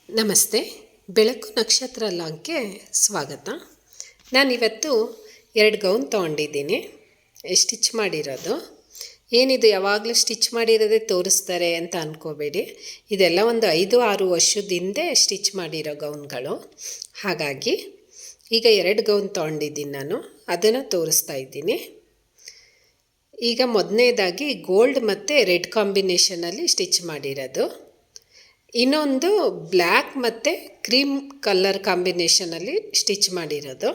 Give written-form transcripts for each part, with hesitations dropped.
ನಮಸ್ತೆ. ಬೆಳಕು ನಕ್ಷತ್ರ ಲಾಂಗ್ಗೆ ಸ್ವಾಗತ. ನಾನಿವತ್ತು 2 ಗೌನ್ ತೊಗೊಂಡಿದ್ದೀನಿ, ಸ್ಟಿಚ್ ಮಾಡಿರೋದು. ಏನಿದು ಯಾವಾಗಲೂ ಸ್ಟಿಚ್ ಮಾಡಿರೋದೇ ತೋರಿಸ್ತಾರೆ ಅಂತ ಅಂದ್ಕೋಬೇಡಿ. ಇದೆಲ್ಲ ಒಂದು 5-6 ವರ್ಷದ ಹಿಂದೆ ಸ್ಟಿಚ್ ಮಾಡಿರೋ ಗೌನ್ಗಳು. ಹಾಗಾಗಿ ಈಗ 2 ಗೌನ್ ತೊಗೊಂಡಿದ್ದೀನಿ ನಾನು, ಅದನ್ನು ತೋರಿಸ್ತಾ ಇದ್ದೀನಿ. ಈಗ ಮೊದಲನೇದಾಗಿ ಗೋಲ್ಡ್ ಮತ್ತು ರೆಡ್ ಕಾಂಬಿನೇಷನಲ್ಲಿ ಸ್ಟಿಚ್ ಮಾಡಿರೋದು. ಇನ್ನೊಂದು ಬ್ಲ್ಯಾಕ್ ಮತ್ತು ಕ್ರೀಮ್ ಕಲರ್ ಕಾಂಬಿನೇಷನಲ್ಲಿ ಸ್ಟಿಚ್ ಮಾಡಿರೋದು.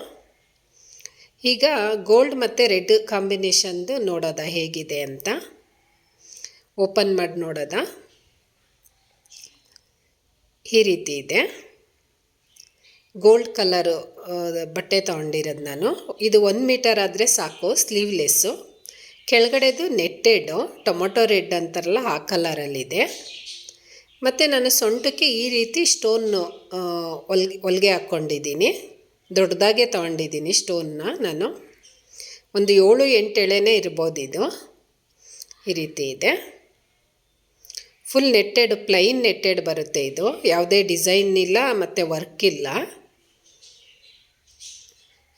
ಈಗ ಗೋಲ್ಡ್ ಮತ್ತು ರೆಡ್ ಕಾಂಬಿನೇಷನ್ದು ನೋಡೋದ ಹೇಗಿದೆ ಅಂತ. ಓಪನ್ ಮಾಡಿ ನೋಡೋದ. ಈ ರೀತಿ ಇದೆ. ಗೋಲ್ಡ್ ಕಲರು ಬಟ್ಟೆ ತೊಗೊಂಡಿರೋದು ನಾನು. ಇದು 1 ಮೀಟರ್ ಆದರೆ ಸಾಕು, ಸ್ಲೀವ್ಲೆಸ್ಸು. ಕೆಳಗಡೆದು ನೆಟ್ಟೆಡು, ಟೊಮೊಟೊ ರೆಡ್ ಅಂತಾರಲ್ಲ ಆ ಕಲರಲ್ಲಿದೆ. ಮತ್ತು ನಾನು ಸೊಂಟಕ್ಕೆ ಈ ರೀತಿ ಸ್ಟೋನ್ನು ಹೊಲಿಗೆ ಹಾಕ್ಕೊಂಡಿದ್ದೀನಿ. ದೊಡ್ಡದಾಗೆ ತೊಗೊಂಡಿದ್ದೀನಿ ಸ್ಟೋನ್ನ ನಾನು. ಒಂದು 7-8 ಎಳೆನೇ ಇರ್ಬೋದು ಇದು. ಈ ರೀತಿ ಇದೆ. ಫುಲ್ ನೆಟ್ಟೆಡ್, ಪ್ಲೈನ್ ನೆಟ್ಟೆಡ್ ಬರುತ್ತೆ ಇದು. ಯಾವುದೇ ಡಿಸೈನ್ ಇಲ್ಲ ಮತ್ತು ವರ್ಕ್ ಇಲ್ಲ.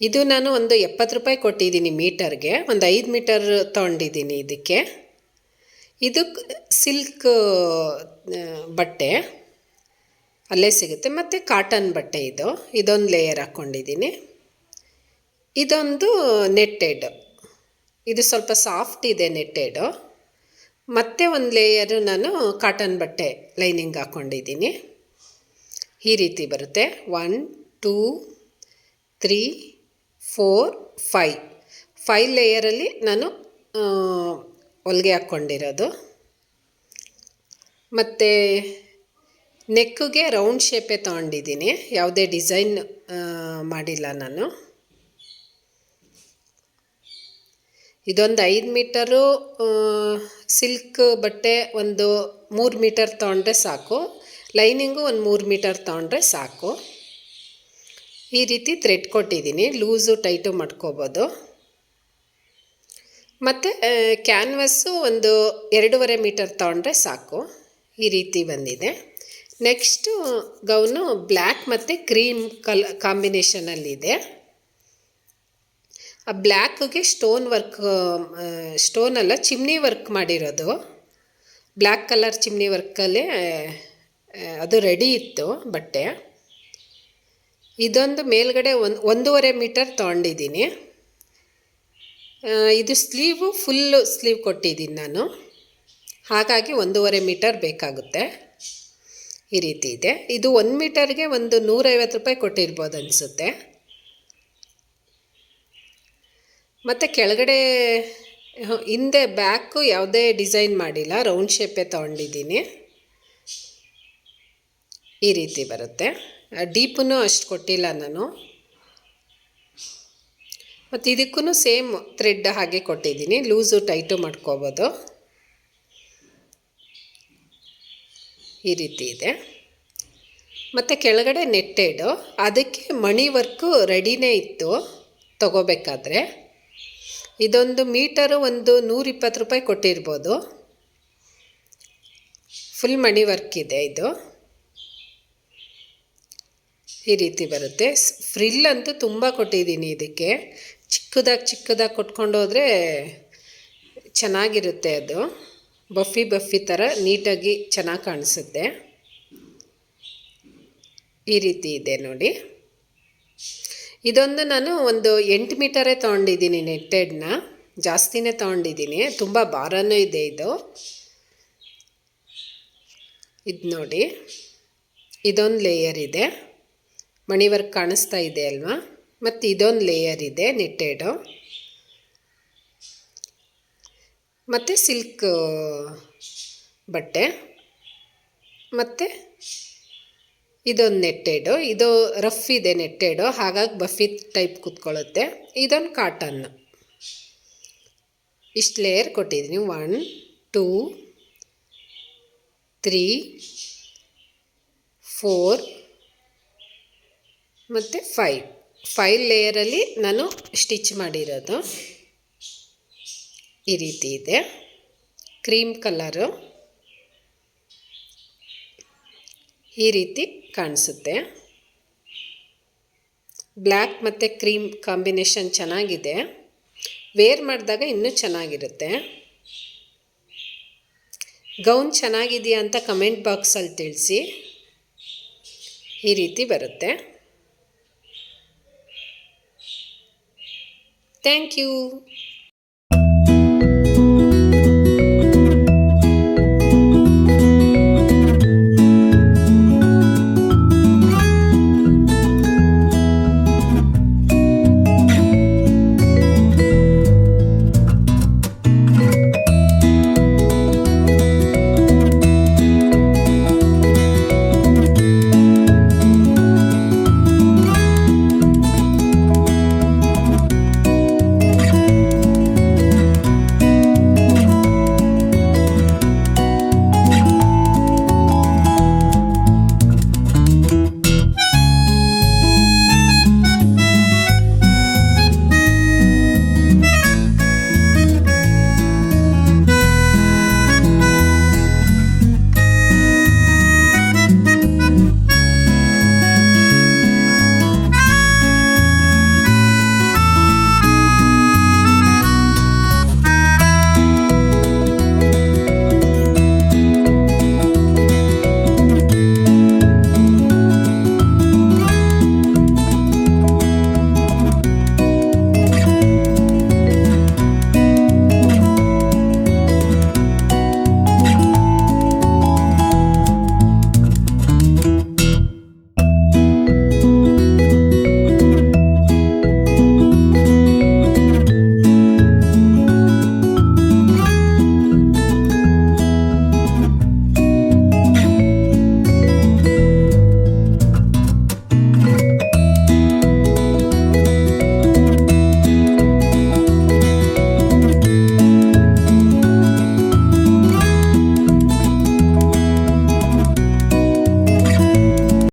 ಇದು ನಾನು ಒಂದು 70 ರೂಪಾಯಿ ಕೊಟ್ಟಿದ್ದೀನಿ ಮೀಟರ್ಗೆ. ಒಂದು 5 ಮೀಟರ್ ತೊಗೊಂಡಿದ್ದೀನಿ ಇದಕ್ಕೆ. ಇದು ಸಿಲ್ಕ್ ಬಟ್ಟೆ ಅಲ್ಲೇ ಸಿಗುತ್ತೆ, ಮತ್ತು ಕಾಟನ್ ಬಟ್ಟೆ ಇದು. ಇದೊಂದು ಲೇಯರ್ ಹಾಕ್ಕೊಂಡಿದ್ದೀನಿ. ಇದೊಂದು ನೆಟ್ಟೆಡ್, ಇದು ಸ್ವಲ್ಪ ಸಾಫ್ಟ್ ಇದೆ ನೆಟ್ಟೆಡು. ಮತ್ತು ಒಂದು ಲೇಯರು ನಾನು ಕಾಟನ್ ಬಟ್ಟೆ ಲೈನಿಂಗ್ ಹಾಕ್ಕೊಂಡಿದ್ದೀನಿ. ಈ ರೀತಿ ಬರುತ್ತೆ. 1 2 3 4 5 ಲೇಯರಲ್ಲಿ ನಾನು ಹೊಲಿಗೆ ಹಾಕ್ಕೊಂಡಿರೋದು. ಮತ್ತು ನೆಕ್ಕಿಗೆ ರೌಂಡ್ ಶೇಪೇ ತೊಗೊಂಡಿದ್ದೀನಿ, ಯಾವುದೇ ಡಿಸೈನ್ ಮಾಡಿಲ್ಲ ನಾನು. ಇದೊಂದು 5 ಮೀಟರು ಸಿಲ್ಕ್ ಬಟ್ಟೆ ಒಂದು 3 ಮೀಟರ್ ತೊಗೊಂಡ್ರೆ ಸಾಕು. ಲೈನಿಂಗು ಒಂದು 3 ಮೀಟರ್ ತೊಗೊಂಡ್ರೆ ಸಾಕು. ಈ ರೀತಿ ಥ್ರೆಡ್ ಕೊಟ್ಟಿದ್ದೀನಿ, ಲೂಸು ಟೈಟು ಮಾಡ್ಕೋಬೋದು. ಮತ್ತು ಕ್ಯಾನ್ವಸ್ಸು ಒಂದು 2.5 ಮೀಟರ್ ತೊಗೊಂಡ್ರೆ ಸಾಕು. ಈ ರೀತಿ ಬಂದಿದೆ. ನೆಕ್ಸ್ಟು ಗೌನು ಬ್ಲ್ಯಾಕ್ ಮತ್ತು ಕ್ರೀಮ್ ಕಾಂಬಿನೇಷನಲ್ಲಿದೆ. ಆ ಬ್ಲ್ಯಾಕಿಗೆ ಸ್ಟೋನ್ ವರ್ಕ್, ಸ್ಟೋನಲ್ಲ ಚಿಮ್ನಿ ವರ್ಕ್ ಮಾಡಿರೋದು. ಬ್ಲ್ಯಾಕ್ ಕಲರ್ ಚಿಮ್ನಿ ವರ್ಕಲ್ಲೇ ಅದು ರೆಡಿ ಇತ್ತು ಬಟ್ಟೆ. ಇದೊಂದು ಮೇಲ್ಗಡೆ 1.5 ಮೀಟರ್ ತೊಗೊಂಡಿದ್ದೀನಿ. ಇದು ಸ್ಲೀವು ಫುಲ್ಲು ಸ್ಲೀವ್ ಕೊಟ್ಟಿದ್ದೀನಿ ನಾನು, ಹಾಗಾಗಿ 1.5 ಮೀಟರ್ ಬೇಕಾಗುತ್ತೆ. ಈ ರೀತಿ ಇದೆ. ಇದು 1 ಮೀಟರ್ಗೆ ಒಂದು 150 ರೂಪಾಯಿ ಕೊಟ್ಟಿರ್ಬೋದು ಅನಿಸುತ್ತೆ. ಮತ್ತು ಕೆಳಗಡೆ ಹಿಂದೆ ಬ್ಯಾಕು ಯಾವುದೇ ಡಿಸೈನ್ ಮಾಡಿಲ್ಲ, ರೌಂಡ್ ಶೇಪೇ ತೊಗೊಂಡಿದ್ದೀನಿ. ಈ ರೀತಿ ಬರುತ್ತೆ. ಡೀಪೂ ಅಷ್ಟು ಕೊಟ್ಟಿಲ್ಲ ನಾನು. ಮತ್ತು ಇದಕ್ಕೂ ಸೇಮ್ ಥ್ರೆಡ್ ಹಾಗೆ ಕೊಟ್ಟಿದ್ದೀನಿ, ಲೂಸು ಟೈಟು ಮಾಡ್ಕೋಬೋದು. ಈ ರೀತಿ ಇದೆ. ಮತ್ತು ಕೆಳಗಡೆ ನೆಟ್ಟೆಡು, ಅದಕ್ಕೆ ಮಣಿ ವರ್ಕು ರೆಡಿನೇ ಇತ್ತು ತಗೋಬೇಕಾದ್ರೆ. ಇದೊಂದು ಮೀಟರು ಒಂದು 120 ರೂಪಾಯಿ ಕೊಟ್ಟಿರ್ಬೋದು. ಫುಲ್ ಮಣಿ ವರ್ಕ್ ಇದೆ ಇದು. ಈ ರೀತಿ ಬರುತ್ತೆ. ಫ್ರಿಲ್ ಅಂತೂ ತುಂಬ ಕೊಟ್ಟಿದ್ದೀನಿ ಇದಕ್ಕೆ. ಚಿಕ್ಕದಾಗಿ ಕೊಟ್ಕೊಂಡೋದ್ರೆ ಚೆನ್ನಾಗಿರುತ್ತೆ. ಅದು ಬಫಿ ಥರ ನೀಟಾಗಿ ಚೆನ್ನಾಗಿ ಕಾಣಿಸುತ್ತೆ. ಈ ರೀತಿ ಇದೆ ನೋಡಿ. ಇದೊಂದು ನಾನು ಒಂದು 8 ಮೀಟರೇ ತೊಗೊಂಡಿದ್ದೀನಿ ನೆಟ್ಟೆಡ್ನ, ಜಾಸ್ತಿನೇ ತೊಗೊಂಡಿದ್ದೀನಿ. ತುಂಬ ಭಾರನೂ ಇದೆ ಇದು. ಇದು ನೋಡಿ, ಇದೊಂದು ಲೇಯರ್ ಇದೆ, ಮಣಿ ವರ್ಕ್ ಕಾಣಿಸ್ತಾ ಇದೆ ಅಲ್ವಾ. ಮತ್ತು ಇದೊಂದು ಲೇಯರ್ ಇದೆ ನೆಟ್ಟೆಡು. ಮತ್ತು ಸಿಲ್ಕ್ ಬಟ್ಟೆ, ಮತ್ತು ಇದೊಂದು ನೆಟ್ಟೆಡು. ಇದು ರಫ್ ಇದೆ ನೆಟ್ಟೆಡು, ಹಾಗಾಗಿ ಬಫಿ ಟೈಪ್ ಕೂತ್ಕೊಳ್ಳುತ್ತೆ. ಇದೊಂದು ಕಾಟನ್. ಇಷ್ಟು ಲೇಯರ್ ಕೊಟ್ಟಿದ್ದೀನಿ. 1 2 3 4 ಮತ್ತು 5 ಲೇಯರಲ್ಲಿ ನಾನು ಸ್ಟಿಚ್ ಮಾಡಿರೋದು. ಈ ರೀತಿ ಇದೆ. Cream colour. ಈ ರೀತಿ ಕಾಣಿಸುತ್ತೆ. ಬ್ಲ್ಯಾಕ್ ಮತ್ತು ಕ್ರೀಮ್ ಕಾಂಬಿನೇಷನ್ ಚೆನ್ನಾಗಿದೆ. ವೇರ್ ಮಾಡಿದಾಗ ಇನ್ನೂ ಚೆನ್ನಾಗಿರುತ್ತೆ. ಗೌನ್ ಚೆನ್ನಾಗಿದೆಯಾ ಅಂತ ಕಮೆಂಟ್ ಬಾಕ್ಸಲ್ಲಿ ತಿಳಿಸಿ. ಈ ರೀತಿ ಬರುತ್ತೆ. Thank you.